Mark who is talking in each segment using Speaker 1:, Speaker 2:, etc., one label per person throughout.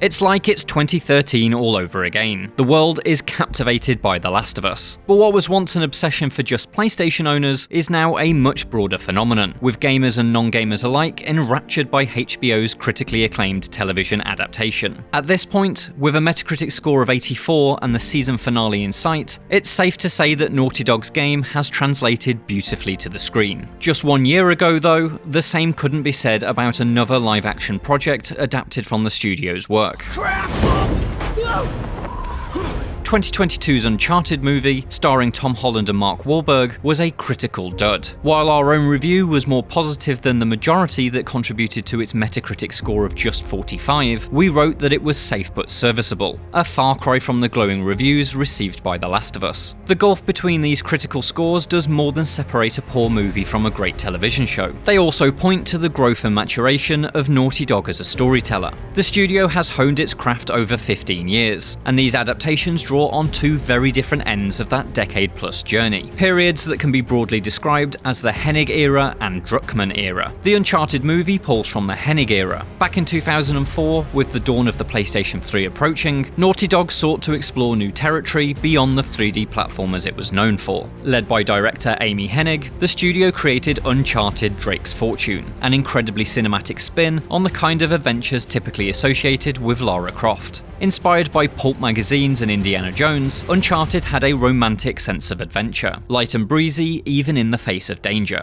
Speaker 1: It's like it's 2013 all over again. The world is captivated by The Last of Us. But what was once an obsession for just PlayStation owners is now a much broader phenomenon, with gamers and non-gamers alike enraptured by HBO's critically acclaimed television adaptation. At this point, with a Metacritic score of 84 and the season finale in sight, it's safe to say that Naughty Dog's game has translated beautifully to the screen. Just 1 year ago, though, the same couldn't be said about another live-action project adapted from the studio's work. 2022's Uncharted movie, starring Tom Holland and Mark Wahlberg, was a critical dud. While our own review was more positive than the majority that contributed to its Metacritic score of just 45, we wrote that it was safe but serviceable, a far cry from the glowing reviews received by The Last of Us. The gulf between these critical scores does more than separate a poor movie from a great television show. They also point to the growth and maturation of Naughty Dog as a storyteller. The studio has honed its craft over 15 years, and these adaptations draw on two very different ends of that decade-plus journey. Periods that can be broadly described as the Hennig era and Druckmann era. The Uncharted movie pulls from the Hennig era. Back in 2004, with the dawn of the PlayStation 3 approaching, Naughty Dog sought to explore new territory beyond the 3D platformers it was known for. Led by director Amy Hennig, the studio created Uncharted: Drake's Fortune, an incredibly cinematic spin on the kind of adventures typically associated with Lara Croft. Inspired by pulp magazines and Indiana Jones, Uncharted had a romantic sense of adventure, light and breezy even in the face of danger.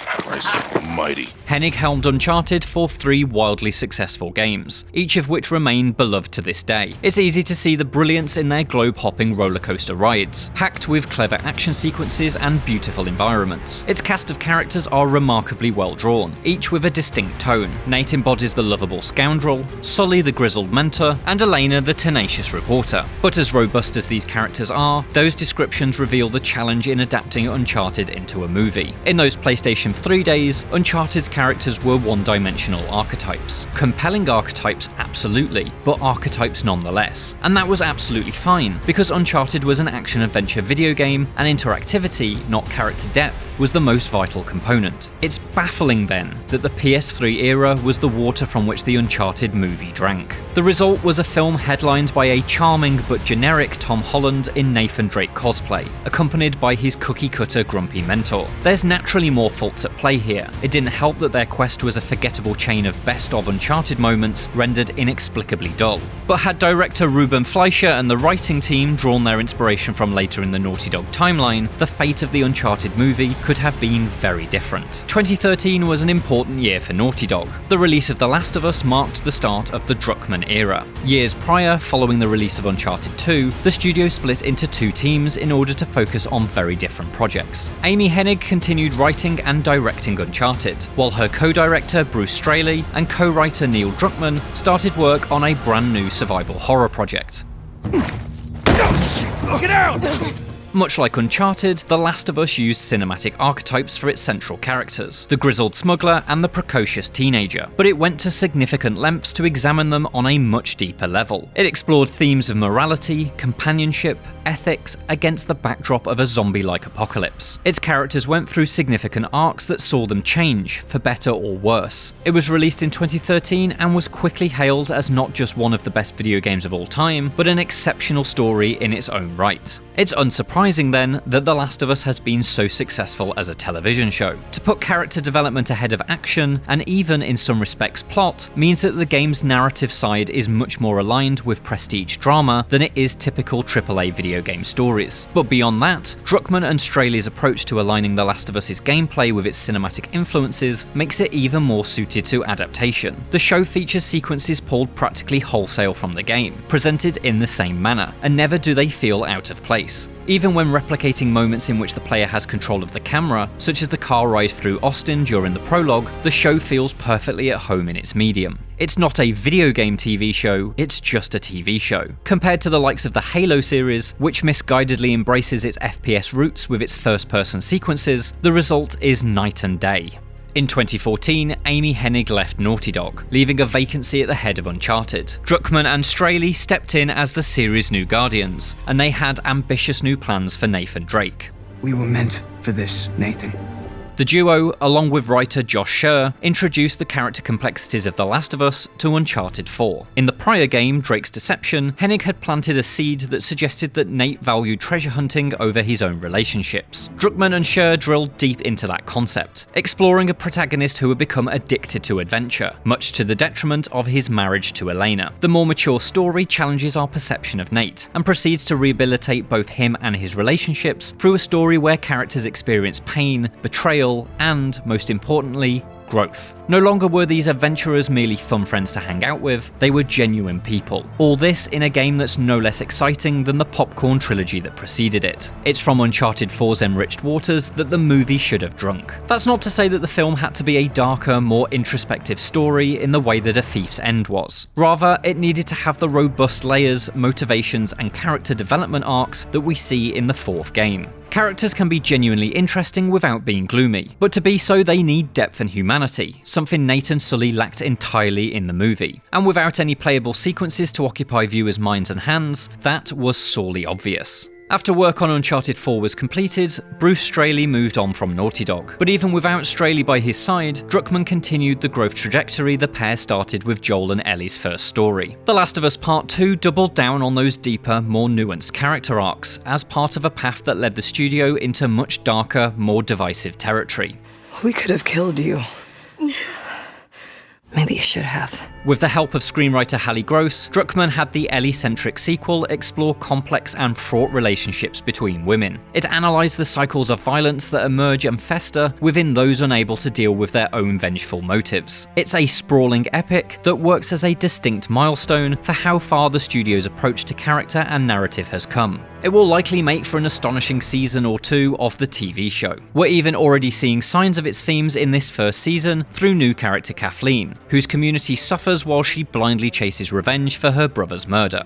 Speaker 2: Christ almighty.
Speaker 1: Hennig helmed Uncharted for 3 wildly successful games, each of which remain beloved to this day. It's easy to see the brilliance in their globe-hopping rollercoaster rides, packed with clever action sequences and beautiful environments. Its cast of characters are remarkably well drawn, each with a distinct tone. Nate embodies the lovable scoundrel, Sully the grizzled mentor, and Elena the tenacious reporter. But as robust as these characters are, those descriptions reveal the challenge in adapting Uncharted into a movie. In those PlayStation 3 days, Uncharted's characters were one-dimensional archetypes. Compelling archetypes, absolutely, but archetypes nonetheless. And that was absolutely fine, because Uncharted was an action-adventure video game, and interactivity, not character depth, was the most vital component. It's baffling then that the PS3 era was the water from which the Uncharted movie drank. The result was a film headlined by a charming but generic Tom Holland in Nathan Drake cosplay, accompanied by his cookie-cutter grumpy mentor. There's naturally more faults at play here. It didn't help that their quest was a forgettable chain of best-of Uncharted moments rendered inexplicably dull. But had director Ruben Fleischer and the writing team drawn their inspiration from later in the Naughty Dog timeline, the fate of the Uncharted movie could have been very different. 2013 was an important year for Naughty Dog. The release of The Last of Us marked the start of the Druckmann era. Years prior, following the release of Uncharted 2, the studio split into 2 teams in order to focus on very different projects. Amy Hennig continued writing and directing Uncharted, while her co-director Bruce Straley and co-writer Neil Druckmann started work on a brand new survival horror project.
Speaker 3: Get out!
Speaker 1: Much like Uncharted, The Last of Us used cinematic archetypes for its central characters, the grizzled smuggler and the precocious teenager, but it went to significant lengths to examine them on a much deeper level. It explored themes of morality, companionship, ethics against the backdrop of a zombie-like apocalypse. Its characters went through significant arcs that saw them change, for better or worse. It was released in 2013 and was quickly hailed as not just one of the best video games of all time, but an exceptional story in its own right. It's unsurprising then that The Last of Us has been so successful as a television show. To put character development ahead of action, and even in some respects plot, means that the game's narrative side is much more aligned with prestige drama than it is typical AAA video game stories. But beyond that, Druckmann and Straley's approach to aligning The Last of Us's gameplay with its cinematic influences makes it even more suited to adaptation. The show features sequences pulled practically wholesale from the game, presented in the same manner, and never do they feel out of place. Even when replicating moments in which the player has control of the camera, such as the car ride through Austin during the prologue, the show feels perfectly at home in its medium. It's not a video game TV show, it's just a TV show. Compared to the likes of the Halo series, which misguidedly embraces its FPS roots with its first-person sequences, the result is night and day. In 2014, Amy Hennig left Naughty Dog, leaving a vacancy at the head of Uncharted. Druckmann and Straley stepped in as the series' new guardians, and they had ambitious new plans for Nathan Drake.
Speaker 4: We were meant for this, Nathan.
Speaker 1: The duo, along with writer Josh Scher, introduced the character complexities of The Last of Us to Uncharted 4. In the prior game, Drake's Deception, Hennig had planted a seed that suggested that Nate valued treasure hunting over his own relationships. Druckmann and Scher drilled deep into that concept, exploring a protagonist who had become addicted to adventure, much to the detriment of his marriage to Elena. The more mature story challenges our perception of Nate, and proceeds to rehabilitate both him and his relationships through a story where characters experience pain, betrayal, and, most importantly, growth. No longer were these adventurers merely fun friends to hang out with, they were genuine people. All this in a game that's no less exciting than the popcorn trilogy that preceded it. It's from Uncharted 4's enriched waters that the movie should have drunk. That's not to say that the film had to be a darker, more introspective story in the way that A Thief's End was. Rather, it needed to have the robust layers, motivations, and character development arcs that we see in the fourth game. Characters can be genuinely interesting without being gloomy, but to be so they need depth and humanity, something Nate and Sully lacked entirely in the movie. And without any playable sequences to occupy viewers' minds and hands, that was sorely obvious. After work on Uncharted 4 was completed, Bruce Straley moved on from Naughty Dog. But even without Straley by his side, Druckmann continued the growth trajectory the pair started with Joel and Ellie's first story. The Last of Us Part 2 doubled down on those deeper, more nuanced character arcs, as part of a path that led the studio into much darker, more divisive territory.
Speaker 2: We could have killed you. Maybe you should have.
Speaker 1: With the help of screenwriter Hallie Gross, Druckmann had the Ellie-centric sequel explore complex and fraught relationships between women. It analysed the cycles of violence that emerge and fester within those unable to deal with their own vengeful motives. It's a sprawling epic that works as a distinct milestone for how far the studio's approach to character and narrative has come. It will likely make for an astonishing season or two of the TV show. We're even already seeing signs of its themes in this first season through new character Kathleen, whose community suffers while she blindly chases revenge for her brother's murder.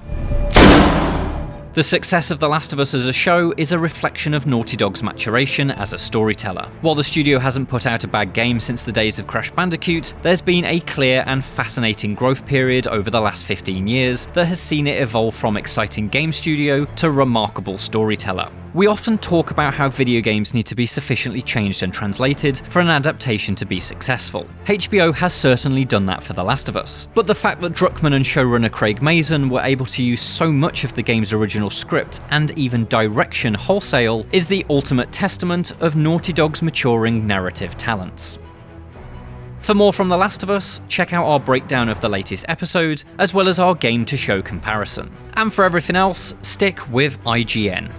Speaker 1: The success of The Last of Us as a show is a reflection of Naughty Dog's maturation as a storyteller. While the studio hasn't put out a bad game since the days of Crash Bandicoot, there's been a clear and fascinating growth period over the last 15 years that has seen it evolve from exciting game studio to remarkable storyteller. We often talk about how video games need to be sufficiently changed and translated for an adaptation to be successful. HBO has certainly done that for The Last of Us, but the fact that Druckmann and showrunner Craig Mazin were able to use so much of the game's original script and even direction wholesale is the ultimate testament of Naughty Dog's maturing narrative talents. For more from The Last of Us, check out our breakdown of the latest episode, as well as our game to show comparison. And for everything else, stick with IGN.